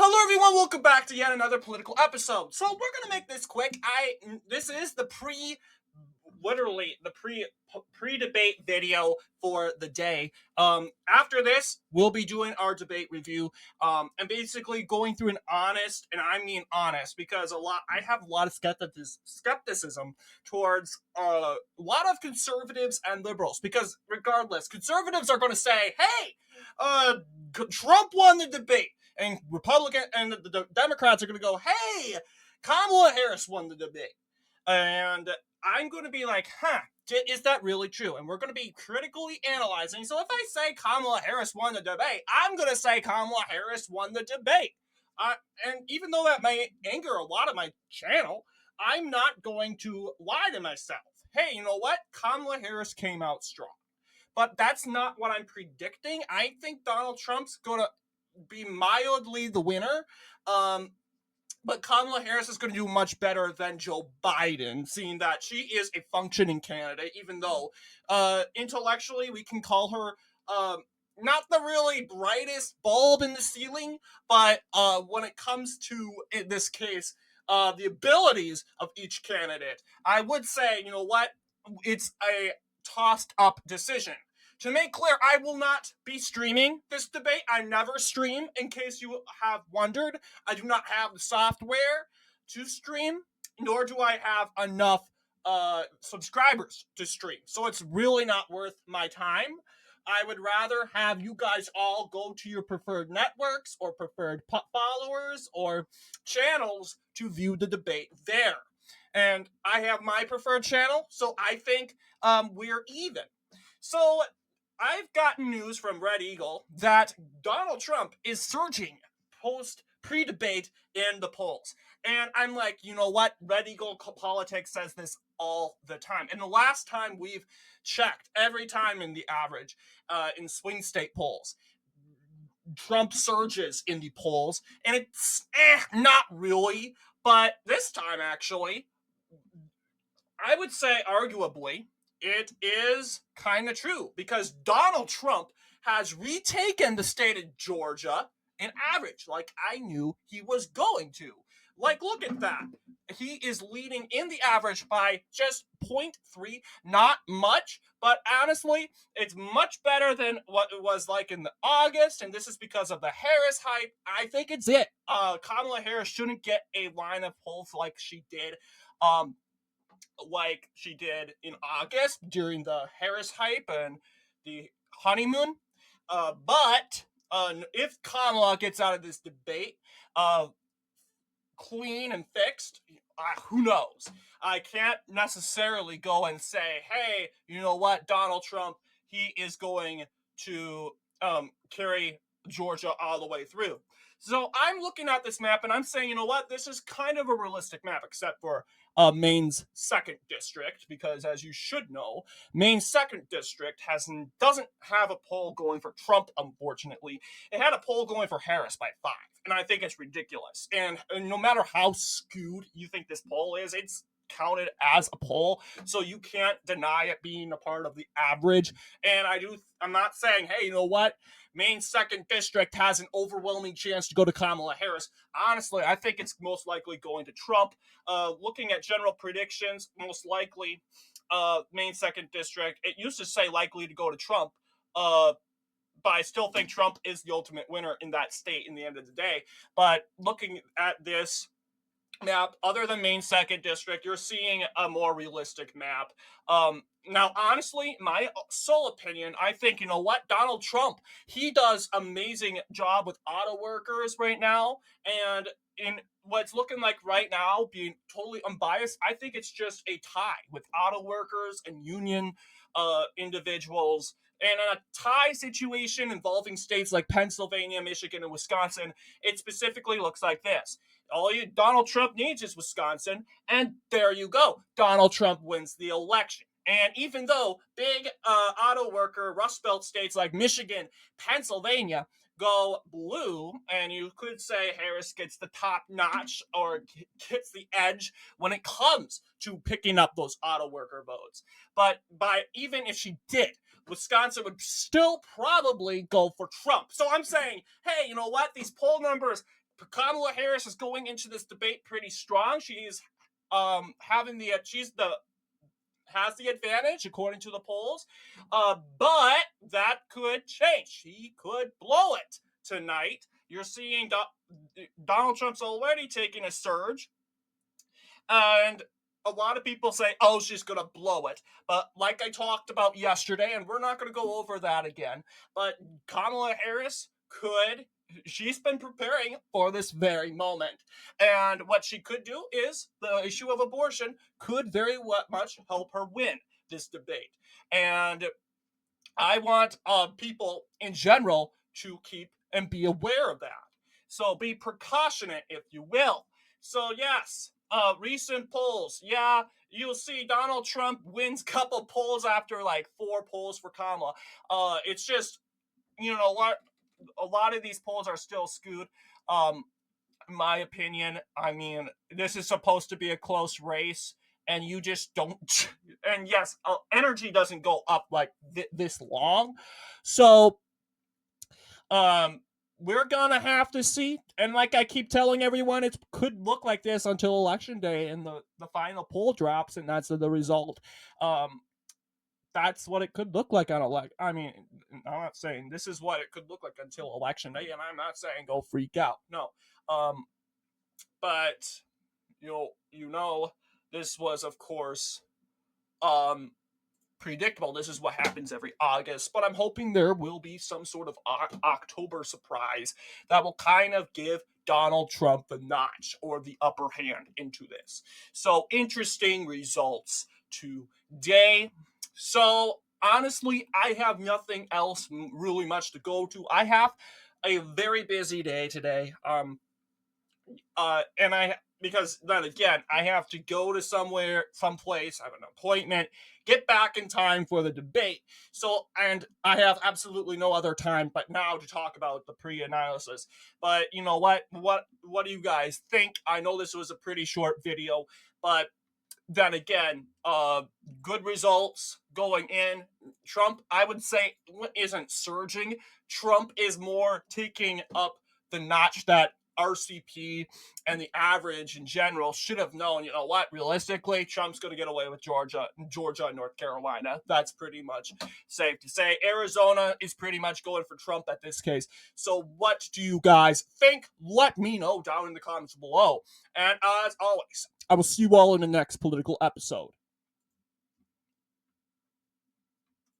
Hello everyone, welcome back to yet another political episode. So we're gonna make this quick. This is the pre-debate video for the day. After this, we'll be doing our debate review, and basically going through an honest, and I mean honest, because I have a lot of skepticism towards a lot of conservatives and liberals. Because regardless, conservatives are going to say, "Hey, Trump won the debate." And Republican and the Democrats are going to go, "Hey, Kamala Harris won the debate," and I'm going to be like, is that really true? And we're going to be critically analyzing. So if I say Kamala Harris won the debate, I'm going to say Kamala Harris won the debate. And even though that may anger a lot of my channel, I'm not going to lie to myself. Hey, you know what? Kamala Harris came out strong. But that's not what I'm predicting. I think Donald Trump's going to be mildly the winner. But Kamala Harris is going to do much better than Joe Biden, seeing that she is a functioning candidate, even though intellectually we can call her not the really brightest bulb in the ceiling, but when it comes to, in this case, the abilities of each candidate, I would say, you know what, it's a tossed up decision. To make clear, I will not be streaming this debate. I never stream, in case you have wondered. I do not have the software to stream, nor do I have enough subscribers to stream. So it's really not worth my time. I would rather have you guys all go to your preferred networks or preferred followers or channels to view the debate there. And I have my preferred channel, so I think we're even. So I've gotten news from Red Eagle that Donald Trump is surging pre-debate in the polls. And I'm like, you know what? Red Eagle Politics says this all the time. And the last time we've checked, every time in the average, in swing state polls, Trump surges in the polls. And it's not really. But this time, actually, I would say arguably, it is kind of true because Donald Trump has retaken the state of Georgia in average, like I knew he was going to. Like, look at that. He is leading in the average by just 0.3, not much, but honestly, it's much better than what it was like in the August, and this is because of the Harris hype. I think it's it. Kamala Harris shouldn't get a line of polls like she did. Like she did in August during the Harris hype and the honeymoon. But if Kamala gets out of this debate clean and fixed, who knows? I can't necessarily go and say, hey, you know what, Donald Trump, he is going to carry Georgia all the way through. So I'm looking at this map and I'm saying, you know what, this is kind of a realistic map, except for Maine's 2nd district, because as you should know, Maine's 2nd district doesn't have a poll going for Trump, unfortunately. It had a poll going for Harris by 5, and I think it's ridiculous. And no matter how skewed you think this poll is, it's counted as a poll, so you can't deny it being a part of the average. And I'm not saying, hey, you know what, Maine's 2nd district has an overwhelming chance to go to Kamala Harris. Honestly, I think it's most likely going to Trump. Looking at general predictions, most likely Maine's 2nd district, it used to say likely to go to Trump, but I still think Trump is the ultimate winner in that state in the end of the day. But looking at this map, other than Maine's 2nd district, you're seeing a more realistic map. Now, honestly, my sole opinion, I think, you know what, Donald Trump, he does amazing job with auto workers right now, and in what's looking like right now, being totally unbiased, I think it's just a tie with auto workers and union individuals. And in a tie situation involving states like Pennsylvania, Michigan, and Wisconsin, it specifically looks like this. Donald Trump needs is Wisconsin, and there you go. Donald Trump wins the election. And even though big auto worker Rust Belt states like Michigan, Pennsylvania go blue, and you could say Harris gets the top notch or gets the edge when it comes to picking up those auto worker votes. But even if she did, Wisconsin would still probably go for Trump. So I'm saying, hey, you know what? These poll numbers Kamala Harris is going into this debate pretty strong. She's has the advantage according to the polls, but that could change. She could blow it tonight. You're seeing Donald Trump's already taking a surge, and a lot of people say, "Oh, she's gonna blow it." But like I talked about yesterday, and we're not gonna go over that again. But Kamala Harris could. She's been preparing for this very moment. And what she could do is the issue of abortion could very much help her win this debate. And I want people in general to keep and be aware of that. So be precautionate, if you will. So yes, recent polls. Yeah, you'll see Donald Trump wins couple polls after like 4 polls for Kamala. It's just a lot of these polls are still skewed. In my opinion, I mean, this is supposed to be a close race, and you just don't. And yes, energy doesn't go up like this long, so um, we're gonna have to see. And like I keep telling everyone, it could look like this until election day, and the final poll drops, and that's the result. Um, that's what it could look like on I mean, I'm not saying this is what it could look like until election day, and I'm not saying go freak out. No. But this was of course predictable. This is what happens every August, but I'm hoping there will be some sort of October surprise that will kind of give Donald Trump the notch or the upper hand into this. So interesting results today. So honestly, I have nothing else really much to go to. I have a very busy day today. And because then again, I have to go to someplace, I have an appointment, get back in time for the debate. So, and I have absolutely no other time but now to talk about the pre-analysis. But you know what? What do you guys think? I know this was a pretty short video, but then again, good results going in. Trump, I would say, isn't surging. Trump is more taking up the notch that RCP and the average in general should have known. You know what? Realistically, Trump's going to get away with Georgia, and North Carolina. That's pretty much safe to say. Arizona is pretty much going for Trump at this case. So, what do you guys think? Let me know down in the comments below. And as always, I will see you all in the next political episode.